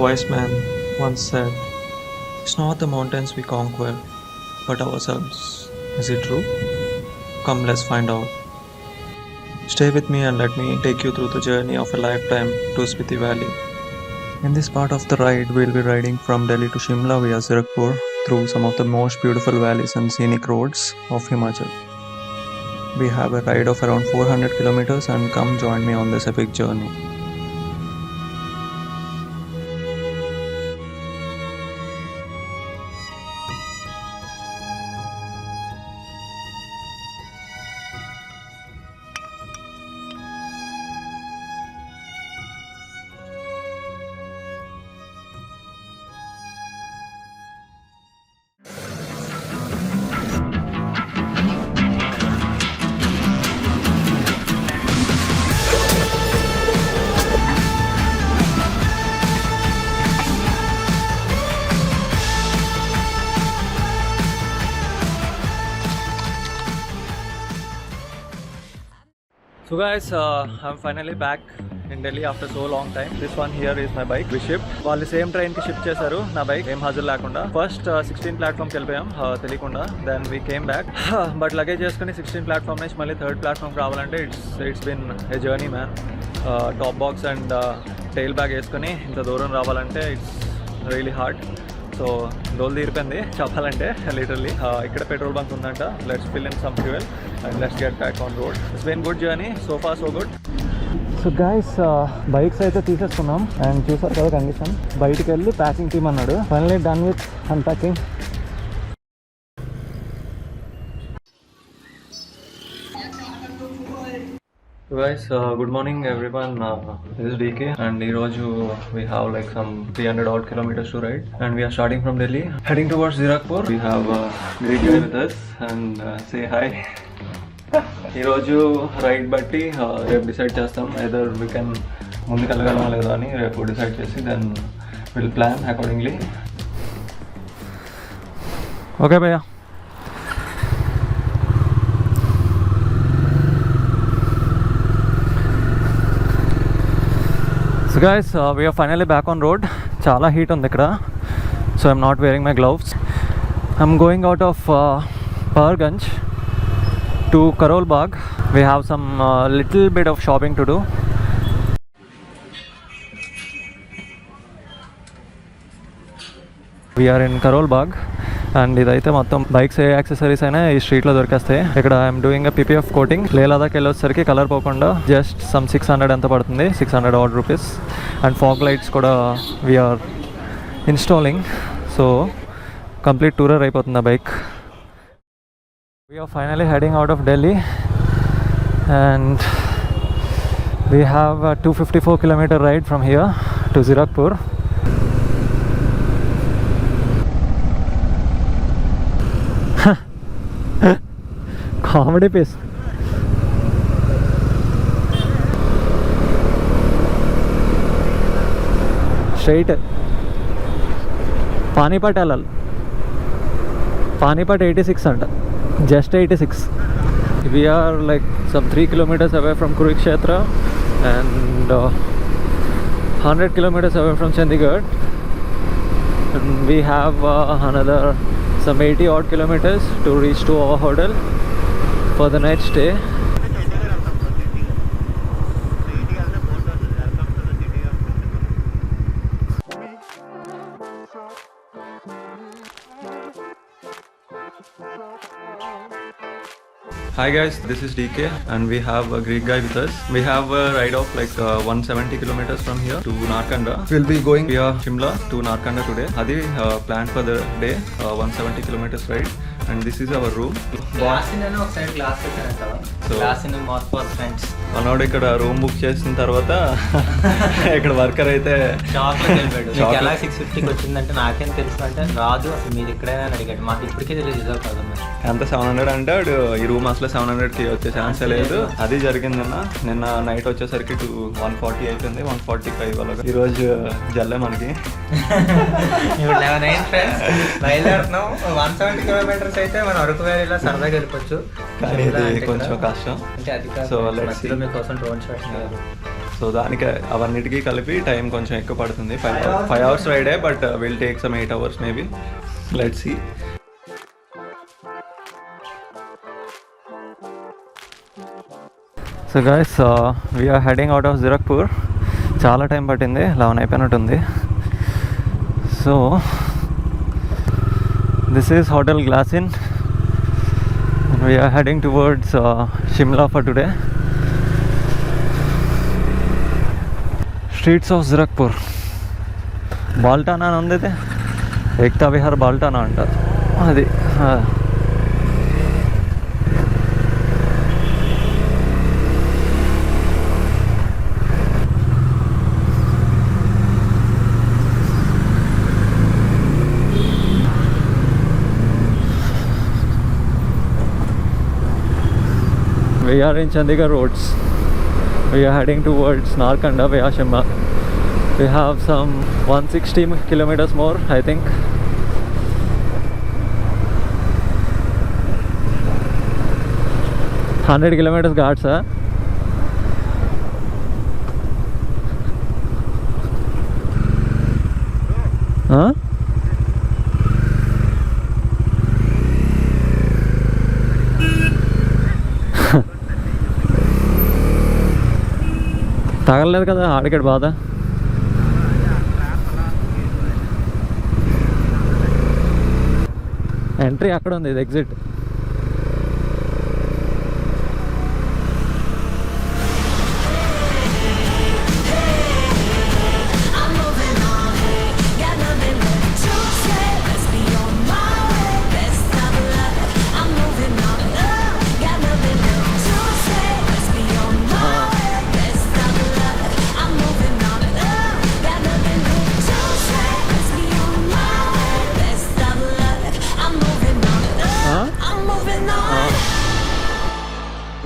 wise man once said, "It's not the mountains we conquer, but ourselves." Is it true? Come, let's find out. Stay with me and let me take you through the journey of a lifetime to Spiti Valley. In this part of the ride, we'll be riding from Delhi to Shimla via Zirakpur through some of the most beautiful valleys and scenic roads of Himachal. We have a ride of around 400 kilometers and come join me on this epic journey. So guys, I'm finally back in Delhi after so long time. This one here is my bike. We shipped. వాళ్ళు same train కి shift చేశారు నా bike ఏం హాజరు లేకుండా. First 16 ప్లాట్ఫామ్కి వెళ్ళిపోయాం తెలియకుండా. Then we came back. But luggage చేసుకుని 16 ప్లాట్ఫామ్ నుంచి మళ్ళీ 3rd ప్లాట్ఫామ్కి రావాలంటే it's been a journey man. Top box and tail bag వేసుకొని ఇంత దూరం రావాలంటే ఇట్స్ రియలీ హార్డ్. సో డోల్ తీరిపోయింది చెప్పాలంటే లిటరల్లీ. ఇక్కడ పెట్రోల్ బంక్ ఉందంట. Let's fill in some fuel and let's get back on road. It's been good journey so far so good. So guys bikes అయితే తీసేసుకున్నాం అండ్ చూసారు కదా కండిషన్. బయటికి వెళ్ళి ప్యాకింగ్ టీమ్ అన్నాడు. Finally done with unpacking. Guys, good morning everyone. This is DK and Iroju we have like some 300 odd kilometers to ride and we are starting from Delhi heading towards Zirakpur. We have a great guy with us and say hi. Iroju ride batti రేపు decide చేస్తాం either we can ముందుకెళ్ళగలమా లేదా అని రేపు decide చేసి then we'll plan accordingly. Okay భయ్యా. So guys, we are finally back on road. Chala heat on ikkada, so I'm not wearing my gloves. I'm going out of Paharganj to Karol Bagh. We have some little bit of shopping to do. We are in Karol Bagh and ఇదైతే మొత్తం bikes ఏ accessories అయినా ఈ స్ట్రీట్లో దొరికేస్తాయి. ఇక్కడ I'm doing a PPF coating. లేదాకి వెళ్ళొచ్చేసరికి colour పోకుండా జస్ట్ సమ్ 600 ఎంత పడుతుంది, 600 odd rupees. And fog lights కూడా we're installing. So complete tourer అయిపోతుంది ఆ బైక్. We're finally heading out of Delhi and we have 254 kilometer ride from here to Zirakpur. Comedy piece. Straight Panipat వెళ్ళాలి. పానీపట్ 86 అంట, just 86. We are like some 3 kilometers away from Kurukshetra and 100 kilometers away from Chandigarh. And we have another some 80 odd kilometers to reach to our hotel for the next day. Hi guys, this is DK and we have a great guy with us. We have a ride of like 170 kilometers from here to Narkanda. We'll be going via Shimla to Narkanda today. Adi planned for the day, 170 kilometers ride. And this is our room. Glass in and outside glass so glass in more for friends. మనోడు ఇక్కడ room book చేసిన తర్వాత ఇక్కడ worker అయితే shock లో వెళ్ళిపోయాడు. మీకు ఎలా 650కి వచ్చిందంటే నాకేం తెలుసు అంటే రాదు అసలు మీరు ఇక్కడైనా అడిగాడు. మాకు ఇప్పటికే తెలియదు రిజర్వ్ కాదు. ఎంత 700 అంటాడు. ఈ రూమ్ అసలు 700కి వచ్చే ఛాన్స్ లేదు. అది జరిగింది నిన్న నైట్ వచ్చేసరికి 140 అయిపోయింది. 145 అలాగా. ఈరోజు జల్లే మనకి ఇప్పుడు 11 ఫ్రెండ్స్ బయలుదేరుతున్నాం. 170 kilometers అయితే మనం అరకు వ్యాలీలో సరదాగా వెళ్ళిపోవచ్చు. కానీ ఇది కొంచెం కష్టం. అంటే అది సో లెట్స్ సీ. మీకోసం డ్రోన్ షాట్స్ సో దానికి అవన్నిటికీ కలిపి టైం కొంచెం ఎక్కువ పడుతుంది. 5 hours రైడే, but will take some 8 hours maybe. Let's see. So guys, we're heading out of Zirakpur. చాలా టైం పట్టింది, 11 అయిపోయినట్టుంది. సో దిస్ ఈజ్ హోటల్ గ్లాసిన్. We are heading towards Shimla for today. Streets of Zirakpur. బాల్టానా అని ఉంది, అయితే ఏక్తా విహార్ బాల్టానా అంటారు అది. We are in Chandigarh roads. We are heading towards Narkanda via Shimla. We have some 160 kilometers more, I think. $100 kilometers guards, huh? Huh? తగలలేదు కదా ఆడికాడు బాధ. Entry అక్కడ ఉంది, ఇది exit.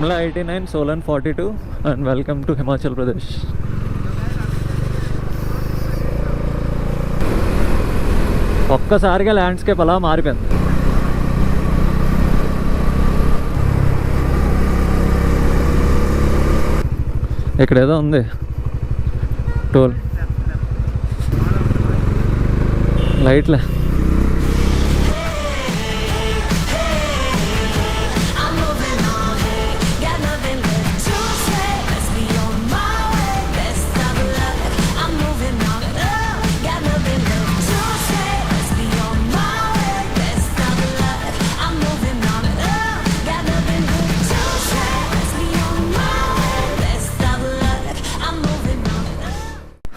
Shimla 89, Solan 42, and welcome to Himachal Pradesh. ఒక్కసారిగా landscape అలా మారిపోయింది. ఇక్కడ ఏదో ఉంది టోల్ లైట్లే.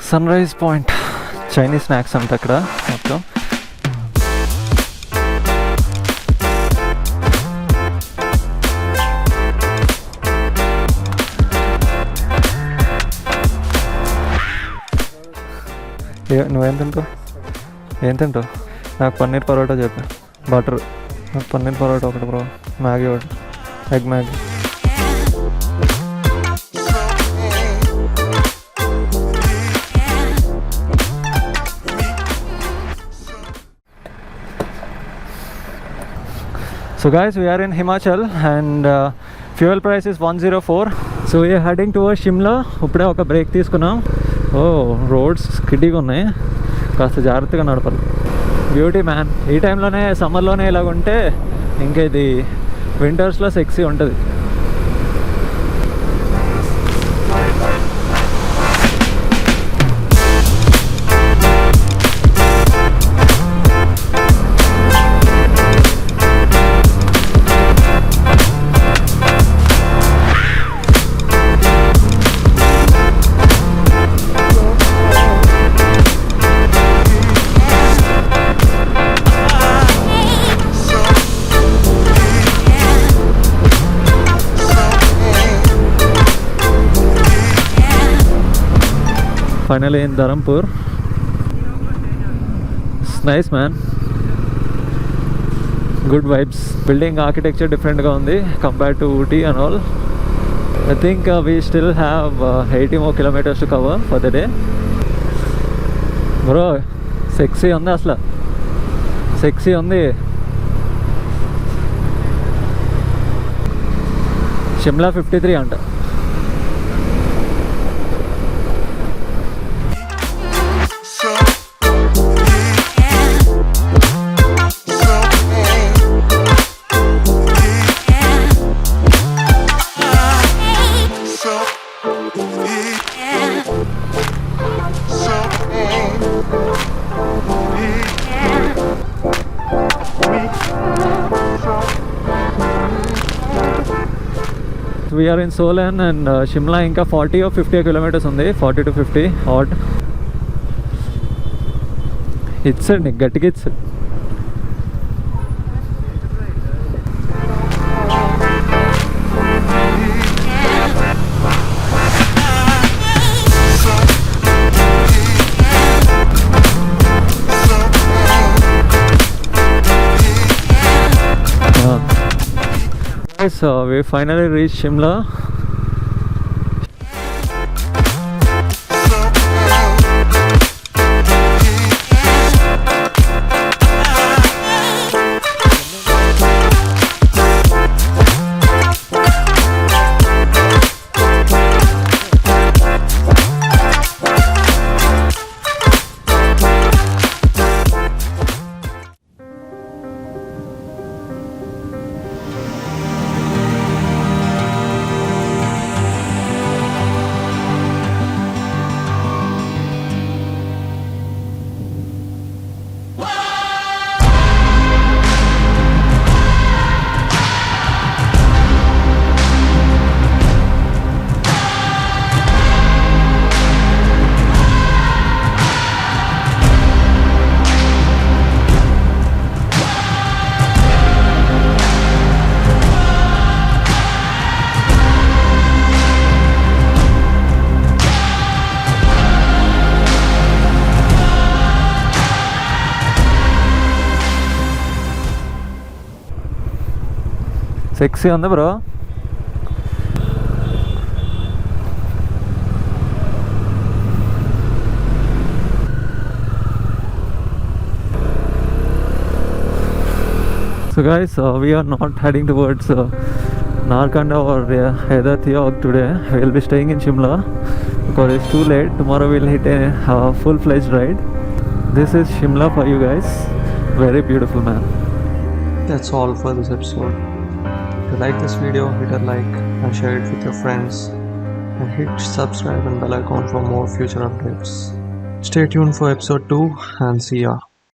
Sunrise point, Chinese snacks అంట అక్కడ మొత్తం. నువ్వేం తింటావు? ఏం తింటావు? నాకు పన్నీర్ పరోటా చెప్పా. బటర్, నాకు పన్నీర్ పరోటా ఒకటి బ్రో. మ్యాగీ ఒకటి, egg Maggi. So guys, we are in Himachal and fuel price is 104. So we are heading towards Shimla. ఇప్పుడే ఒక బ్రేక్ తీసుకున్నాం. రోడ్స్ స్కిడ్డీగా ఉన్నాయి, కాస్త జాగ్రత్తగా నడపాలి. Beauty man. ఈ టైంలోనే, సమ్మర్లోనే ఇలాగుంటే ఇంకా ఇది వింటర్స్లో సెక్సీ ఉంటుంది. Finally in Dharampur. It's nice man. Good vibes. Building architecture different ga undi compared to Ooty and all. I think we still have 80 more kilometers to cover for the day. Bro, sexy undi asla. Sexy undi. Shimla 53 anta. We're in Solan and Shimla ఇంకా 40 or 50 kilometres ఉంది, 40 to 50 hot. ఇచ్చండి గట్టిగా ఇచ్చు. So we finally reached Shimla. Sexy on the bro. So guys, we are not heading towards Narkanda or either Thiog today. We will be staying in Shimla because it's too late. Tomorrow we'll hit a full-fledged ride. This is Shimla for you guys. Very beautiful, man. That's all for this episode. If you like this video, hit a like and share it with your friends, and hit subscribe and bell icon for more future updates. Stay tuned for episode 2 and see ya.